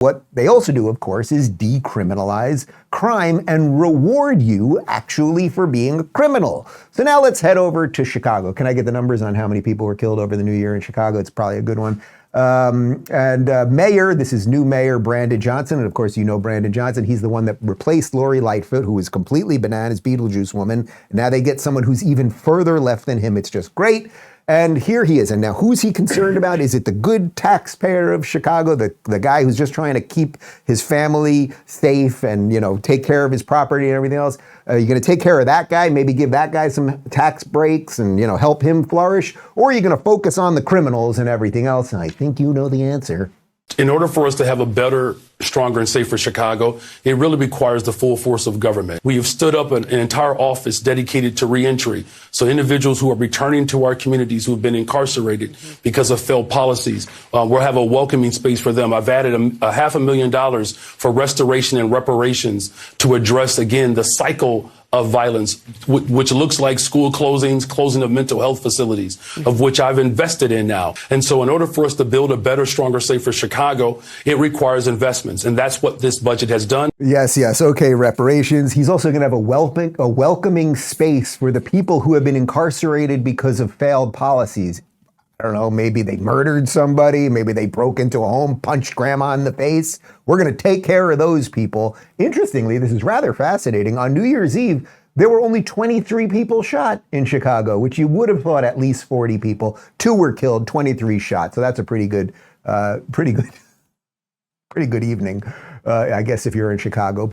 What they also do, of course, is decriminalize crime and reward you actually for being a criminal. So now let's head over to Chicago. Can I get the numbers on how many people were killed over the new year in Chicago? It's probably a good one. Mayor, this is new mayor Brandon Johnson. And of course, you know Brandon Johnson. He's the one that replaced Lori Lightfoot, who was completely bananas, Beetlejuice woman. Now they get someone who's even further left than him. It's just great. And here he is. And now who's he concerned about? Is it the good taxpayer of Chicago, the guy who's just trying to keep his family safe and, take care of his property and everything else? Are you going to take care of that guy, maybe give that guy some tax breaks and, help him flourish? Or are you going to focus on the criminals and everything else? And I think you know the answer. In order for us to have a better, stronger, and safer Chicago, it really requires the full force of government. We have stood up an entire office dedicated to reentry. So individuals who are returning to our communities who have been incarcerated because of failed policies, we'll have a welcoming space for them. I've added a $500,000 for restoration and reparations to address, again, the cycle of violence, which looks like school closings, closing of mental health facilities, of which I've invested in now. And so in order for us to build a better, stronger, safer Chicago, it requires investments. And that's what this budget has done. Yes. Okay, reparations. He's also going to have a welcoming space for the people who have been incarcerated because of failed policies. I don't know, maybe they murdered somebody, maybe they broke into a home, punched grandma in the face. We're going to take care of those people. Interestingly, this is rather fascinating. On New Year's Eve, there were only 23 people shot in Chicago, which you would have thought at least 40 people. 2 were killed, 23 shot. So that's a pretty good evening, I guess, if you're in Chicago.